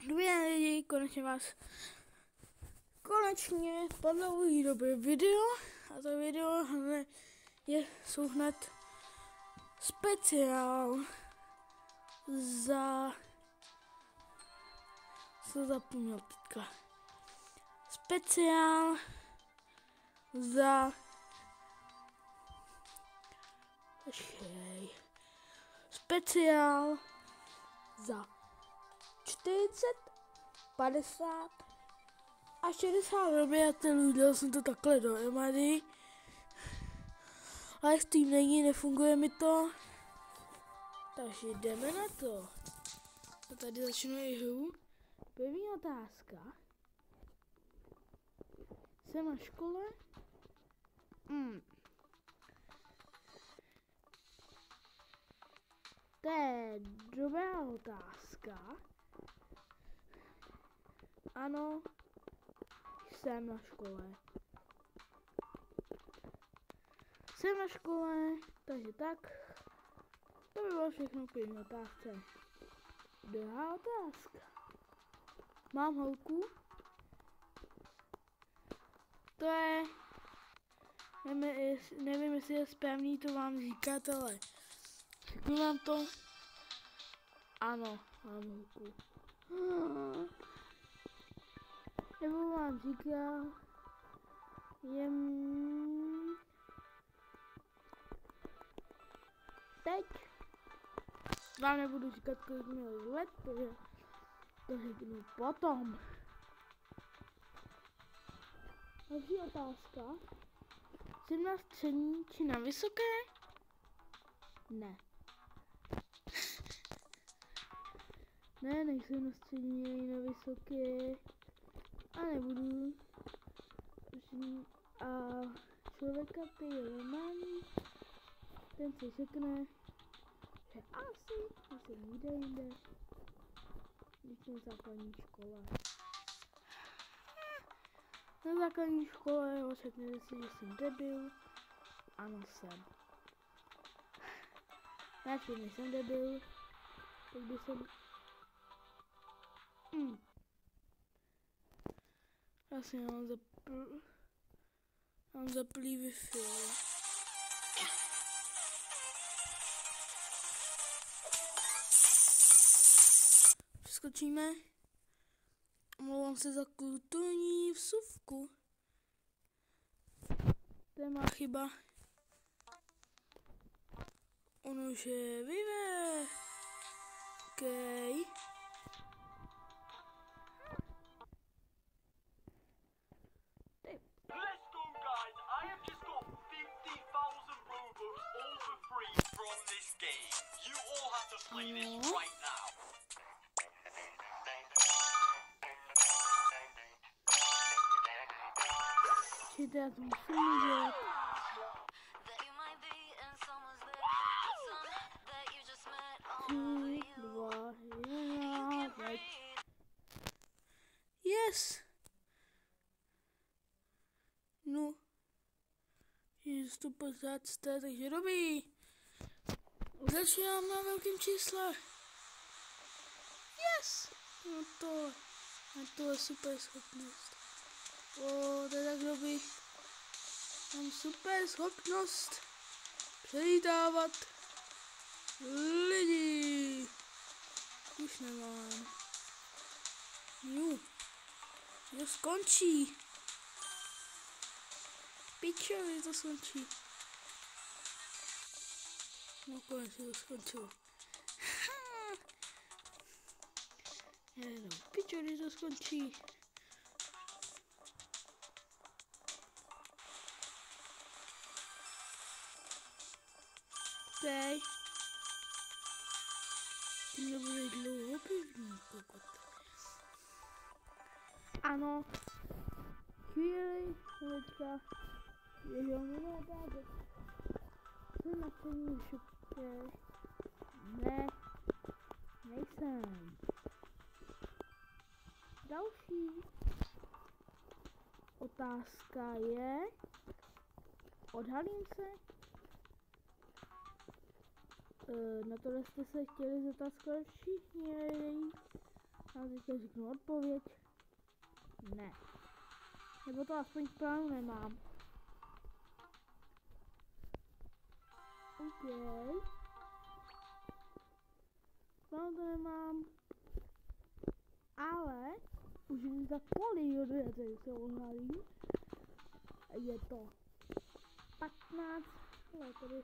Dobrý lidi, konečně po dlouhé době video a to video jsou hned speciál za co zapomněl teďka speciál za speciál za 40, 50 a 60 odběratelů. Dal jsem to takhle dohromady. Livestream není, nefunguje mi to. Takže jdeme na to. A tady začnu i hru. První otázka. Jsem na škole? To je dobrá otázka. Ano, jsem na škole. Jsem na škole, takže tak. To by bylo všechno k první otázce. Druhá otázka. Mám holku? To je... Nevím, jestli je správný to vám říkat, ale... Řeknu vám to. Ano, mám holku. Nebo vám říkal... Teď vám nebudu říkat, kolik měl let, protože to řeknu potom. Další otázka. Jsem na střední či na vysoké? Ne. Ne, nejsem na střední ani na vysoké. A nebudu. A člověka, který je normální, ten si řekne, že asi jsem někde jinde, když jsem v základní škole. Na základní škole řeknete si, že jsem debil. Ano, jsem. Já si nejsem debil, tak by jsem... Asi mám zaplý Wi-Fi. Přeskočíme. Omlouvám se za kulturní vsuvku. To je má chyba. Ono je vyve. Okej. Čili já to musím udělat. 3, 2, 1, teď. Yes! No. Je 150, takže dobrý. Začínám na velkém čísle. Yes! No to je super schopnost. To je tak dobrý. Mám super schopnost přelítávat lidi. Už nemám. Jo, skončí. Pičovi, to skončí. No konečně to skončilo. Jenom pičovi, to skončí. Okej. To nebude dlouho pevný, kokot. Ano. Chvílička. Je minulý otázek. Jsem na střední šupě. Ne. Nejsem. Další otázka je. Odhalím se. Na tohle jste se chtěli zeptat skoro všichni. Já teďka řeknu odpověď. Ne. Nebo to aspoň v plánu nemám. OK. Plánu to nemám. Ale už jim za kolik odvědět, se odhalím. Je to 15, ale tady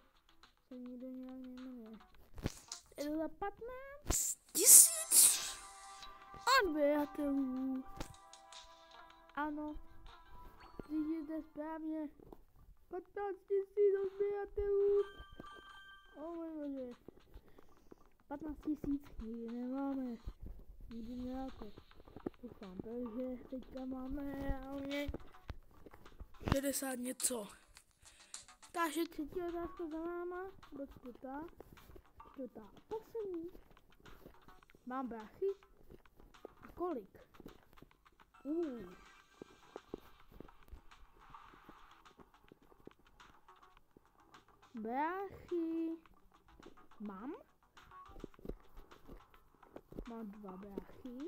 se nikdo nějak nejmenuje. Je to za 15 000 odběratelů. Ano, vidíte správně. 15 000 odběratelů. O můj bože. 15 000 nikdy nemáme. Nikdy nemáte. Doufám, takže teďka máme reálně 60 něco. Takže třetí otázka za náma, do čtvrtá a poslední. Mám bráchy? A kolik? Bráchy. Mám 2 bráchy.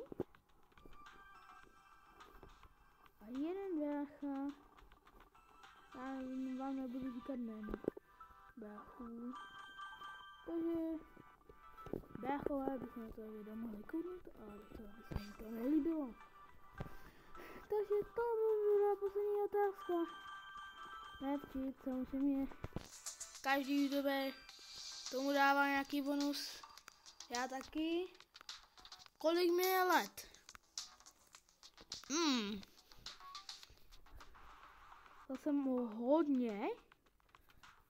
A jeden brácha. Já vám nebudu říkat jméno bráchů. Takže bráchové by se na to video mohli kouknout, ale docela by se mi to nelíbilo. Takže to by byla poslední otázka. Nevčit, samozřejmě. Každý youtuber tomu dává nějaký bonus. Já taky. Kolik mi je let? To jsem hodně,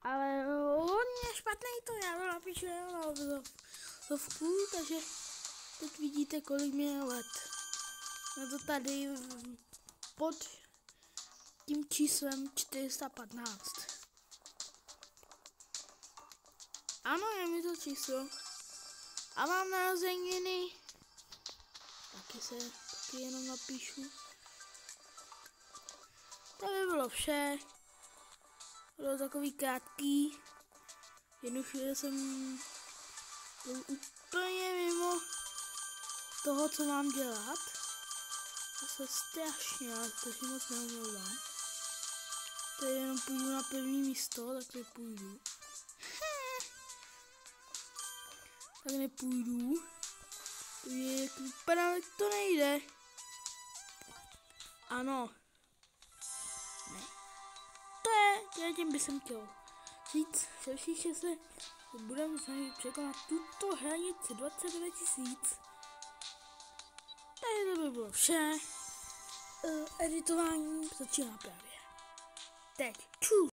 ale hodně špatný to, já to napíšu na obrazovku, takže teď vidíte, kolik mi je let. Je to tady pod tím číslem 415. Ano, je mi to číslo. A mám narozeniny. Taky jenom napíšu. To by bylo vše. Bylo takový krátký. Jednoduše jsem byl úplně mimo toho, co mám dělat. To se strašně moc neomlouvám. Tady jenom půjdu na první místo, takhle půjdu. Tak nepůjdu. Jak vypadá, tak to nejde. Ano. Ne. To je tím, by jsem chtěl říct, že všichni se budeme snažit překonat tuto hranici 29 000. Takže to by bylo vše. Editování začíná právě teď. Čus.